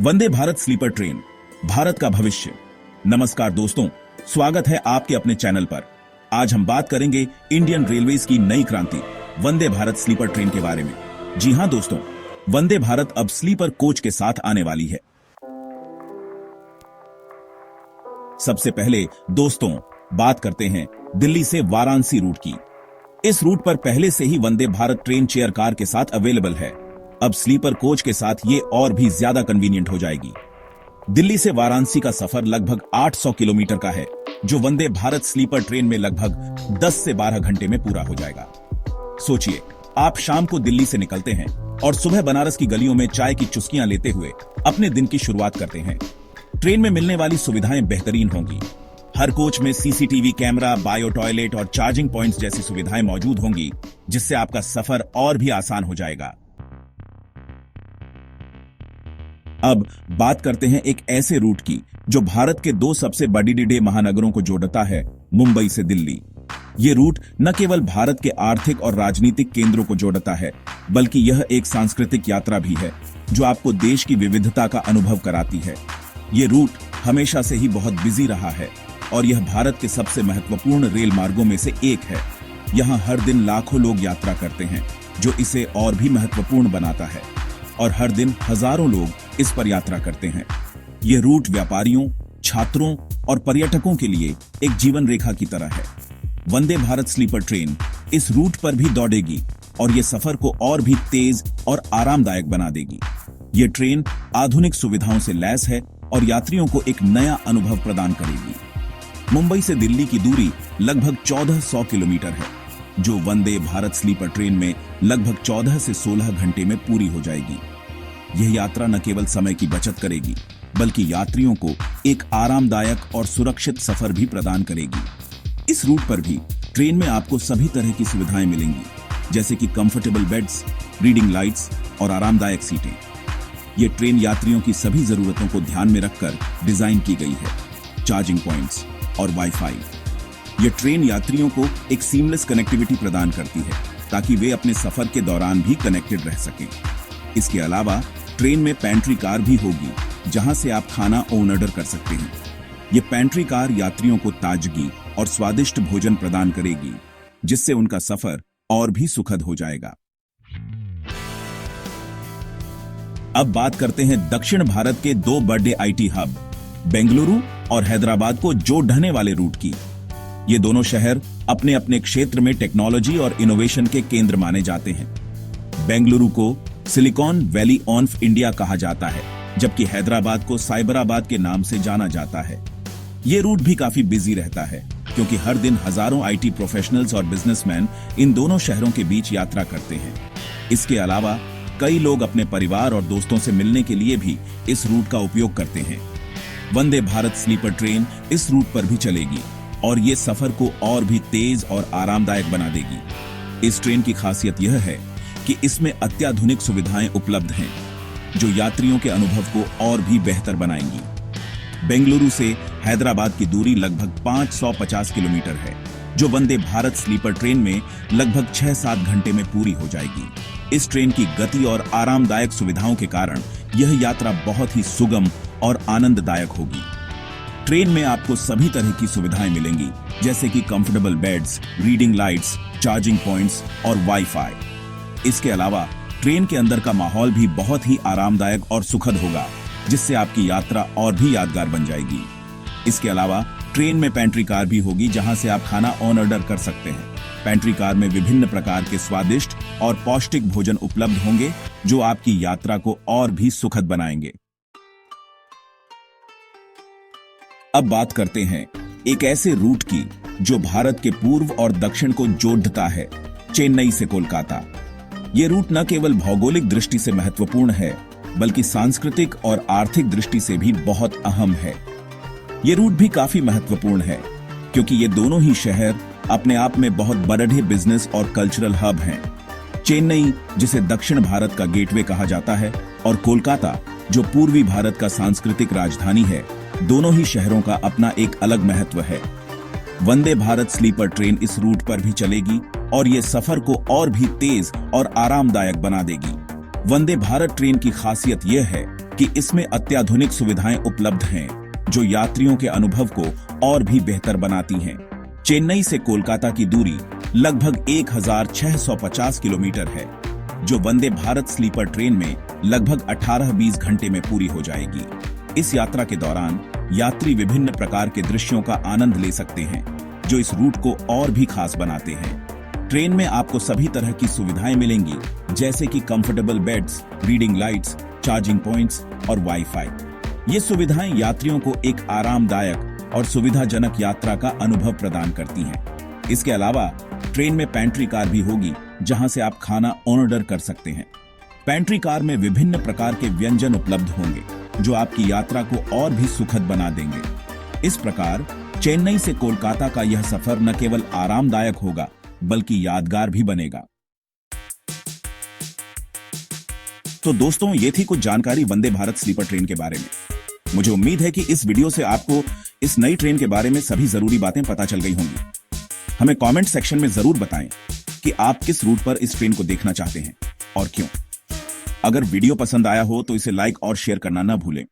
Vande Bharat sleeper train, Bharat का भविष्य। नमस्कार दोस्तों, स्वागत है आपके अपने चैनल पर। आज हम बात करेंगे इंडियन रेलवेज की नई क्रांति वंदे भारत स्लीपर ट्रेन के बारे में। जी हां दोस्तों, वंदे भारत अब स्लीपर कोच के साथ आने वाली है। सबसे पहले दोस्तों बात करते हैं दिल्ली से वाराणसी रूट की। इस रूट पर पहले से ही Vande Bharat train chair car के साथ अवेलेबल है। अब स्लीपर कोच के साथ ये और भी ज्यादा कन्वीनियंट हो जाएगी। दिल्ली से वाराणसी का सफर लगभग 800 किलोमीटर का है, जो वंदे भारत स्लीपर ट्रेन में लगभग 10 से 12 घंटे में पूरा हो जाएगा। सोचिए, आप शाम को दिल्ली से निकलते हैं और सुबह बनारस की गलियों में चाय की चुस्कियां लेते हुए अपने दिन की शुरुआत करते हैं। ट्रेन में मिलने वाली सुविधाएं बेहतरीन होंगी। हर कोच में सीसीटीवी कैमरा, बायो टॉयलेट और चार्जिंग पॉइंट्स जैसी सुविधाएं मौजूद होंगी, जिससे आपका सफर और भी आसान हो जाएगा। अब बात करते हैं एक ऐसे रूट की जो भारत के दो सबसे बड़े महानगरों को जोड़ता है, मुंबई से दिल्ली। ये रूट न केवल भारत के आर्थिक और राजनीतिक केंद्रों को जोड़ता है, बल्कि यह एक सांस्कृतिक यात्रा भी है जो आपको देश की विविधता का अनुभव कराती है। ये रूट हमेशा से ही बहुत बिजी रहा है और यह भारत के सबसे महत्वपूर्ण रेल मार्गों में से एक है। यहाँ हर दिन लाखों लोग यात्रा करते हैं, जो इसे और भी महत्वपूर्ण बनाता है, और हर दिन हजारों लोग इस पर यात्रा करते हैं। यह रूट व्यापारियों, छात्रों और पर्यटकों के लिए एक जीवन रेखा की तरह है। वंदे भारत स्लीपर ट्रेन इस रूट पर भी दौड़ेगी और यह सफर को और भी तेज और आरामदायक बना देगी। यह ट्रेन आधुनिक सुविधाओं से लैस है और यात्रियों को एक नया अनुभव प्रदान करेगी। मुंबई से दिल्ली की दूरी लगभग 1400 किलोमीटर है, जो वंदे भारत स्लीपर ट्रेन में लगभग 14 से 16 घंटे में पूरी हो जाएगी। यह यात्रा न केवल समय की बचत करेगी, बल्कि यात्रियों को एक आरामदायक और सुरक्षित सफर भी प्रदान करेगी। इस रूट पर भी ट्रेन में आपको सभी तरह की सुविधाएं मिलेंगी, जैसे कि कंफर्टेबल बेड्स, रीडिंग लाइट्स और आरामदायक सीटें। यह ट्रेन यात्रियों की सभी जरूरतों को ध्यान में रखकर डिजाइन की गई है। चार्जिंग पॉइंट्स और वाईफाई। यह ट्रेन यात्रियों को एक सीमलेस कनेक्टिविटी प्रदान करती है, ताकि वे अपने सफर के दौरान भी कनेक्टेड रह सकें। इसके अलावा ट्रेन में पेंट्री कार भी होगी, जहां से आप खाना ऑर्डर कर सकते हैं। यह पेंट्री कार यात्रियों को ताजगी और स्वादिष्ट भोजन प्रदान करेगी, जिससे उनका सफर और भी सुखद हो जाएगा। अब बात करते हैं दक्षिण भारत के दो बड़े आईटी हब, बेंगलुरु और हैदराबाद को जोड़ने वाले रूट की। ये दोनों शहर अपने अपने क्षेत्र में टेक्नोलॉजी और इनोवेशन के केंद्र माने जाते हैं। बेंगलुरु को सिलिकॉन वैली ऑफ इंडिया कहा जाता है, जबकि हैदराबाद को साइबराबाद के नाम से जाना जाता है। ये रूट भी काफी बिजी रहता है, क्योंकि हर दिन हजारों आईटी प्रोफेशनल्स और बिजनेसमैन इन दोनों शहरों के बीच यात्रा करते हैं। इसके अलावा कई लोग अपने परिवार और दोस्तों से मिलने के लिए भी इस रूट का उपयोग करते हैं। वंदे भारत स्लीपर ट्रेन इस रूट पर भी चलेगी और ये सफर को और भी तेज और आरामदायक बना देगी। इस ट्रेन की खासियत यह है कि इसमें अत्याधुनिक सुविधाएं उपलब्ध हैं, जो यात्रियों के अनुभव को और भी बेहतर बनाएंगी। बेंगलुरु से हैदराबाद की दूरी लगभग 550 किलोमीटर है, जो वंदे भारत स्लीपर ट्रेन में लगभग 6-7 घंटे में पूरी हो जाएगी। इस ट्रेन की गति और आरामदायक सुविधाओं के कारण यह यात्रा बहुत ही सुगम और आनंददायक होगी। ट्रेन में आपको सभी तरह की सुविधाएं मिलेंगी, जैसे कि comfortable beds, reading lights, charging points और वाईफाई। इसके अलावा ट्रेन के अंदर का माहौल भी बहुत ही आरामदायक और सुखद होगा, जिससे आपकी यात्रा और भी यादगार बन जाएगी। इसके अलावा ट्रेन में पेंट्री कार भी होगी, जहां से आप खाना ऑर्डर कर सकते हैं। पेंट्री कार में विभिन्न प्रकार के स्वादिष्ट और पौष्टिक भोजन उपलब्ध होंगे, जो आपकी यात्रा को और भी सुखद बनाएंगे। अब बात करते हैं एक ऐसे रूट की जो भारत के पूर्व और दक्षिण को जोड़ता है, चेन्नई से कोलकाता। यह रूट न केवल भौगोलिक दृष्टि से महत्वपूर्ण है, बल्कि सांस्कृतिक और आर्थिक दृष्टि से भी बहुत अहम है। यह रूट भी काफी महत्वपूर्ण है, क्योंकि ये दोनों ही शहर अपने आप में बहुत बड़े बिजनेस और कल्चरल हब हैं। चेन्नई, जिसे दक्षिण भारत का गेटवे कहा जाता है, और कोलकाता, जो पूर्वी भारत का सांस्कृतिक राजधानी है, दोनों ही शहरों का अपना एक अलग महत्व है। वंदे भारत स्लीपर ट्रेन इस रूट पर भी चलेगी और ये सफर को और भी तेज और आरामदायक बना देगी। वंदे भारत ट्रेन की खासियत यह है कि इसमें अत्याधुनिक सुविधाएं उपलब्ध हैं, जो यात्रियों के अनुभव को और भी बेहतर बनाती हैं। चेन्नई से कोलकाता की दूरी लगभग 1650 किलोमीटर है, जो वंदे भारत स्लीपर ट्रेन में लगभग 18-20 घंटे में पूरी हो जाएगी। इस यात्रा के दौरान यात्री विभिन्न प्रकार के दृश्यों का आनंद ले सकते हैं, जो इस रूट को और भी खास बनाते हैं। ट्रेन में आपको सभी तरह की सुविधाएं मिलेंगी, जैसे कि comfortable beds, reading lights, charging points और वाईफाई। ये सुविधाएं यात्रियों को एक आरामदायक और सुविधाजनक यात्रा का अनुभव प्रदान करती हैं। इसके अलावा ट्रेन में पेंट्री कार भी होगी, जहां से आप खाना ऑर्डर कर सकते हैं। पेंट्री कार में विभिन्न प्रकार के व्यंजन उपलब्ध होंगे, जो आपकी यात्रा को और भी सुखद बना देंगे। इस प्रकार चेन्नई से कोलकाता का यह सफर न केवल आरामदायक होगा, बल्कि यादगार भी बनेगा। तो दोस्तों, ये थी कुछ जानकारी वंदे भारत स्लीपर ट्रेन के बारे में। मुझे उम्मीद है कि इस वीडियो से आपको इस नई ट्रेन के बारे में सभी जरूरी बातें पता चल गई होंगी। हमें कमेंट सेक्शन में जरूर बताएं कि आप किस रूट पर इस ट्रेन को देखना चाहते हैं और क्यों। अगर वीडियो पसंद आया हो तो इसे लाइक और शेयर करना न भूलें।